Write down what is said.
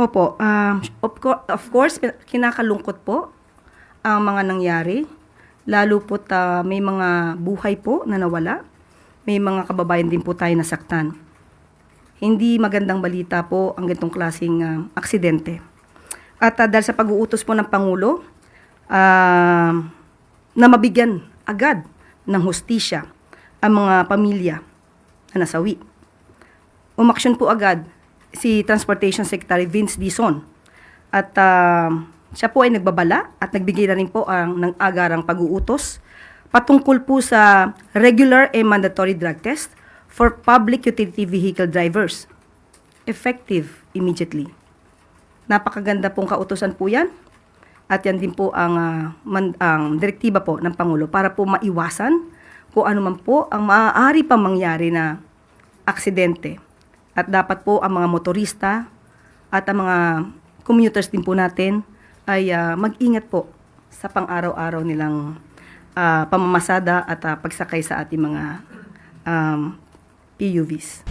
Opo, of course, kinakalungkot po ang mga nangyari. Lalo po't may mga buhay po na nawala. May mga kababayan din po tayo nasaktan. Hindi magandang balita po ang ganitong klaseng aksidente. At dahil sa pag-uutos po ng Pangulo, na mabigyan agad ng hustisya ang mga pamilya na nasawi. Umaksyon po agad si Transportation Secretary Vince Dizon at siya po ay nagbabala at nagbigay na rin po ng agarang pag-uutos patungkol po sa regular and mandatory drug test for public utility vehicle drivers. Effective immediately. Napakaganda pong kautusan po yan. At yan din po ang direktiba po ng Pangulo para po maiwasan kung ano man po ang maaari pang mangyari na aksidente. At dapat po ang mga motorista at ang mga commuters din po natin ay mag-ingat po sa pang-araw-araw nilang pamamasada at pagsakay sa ating mga PUVs.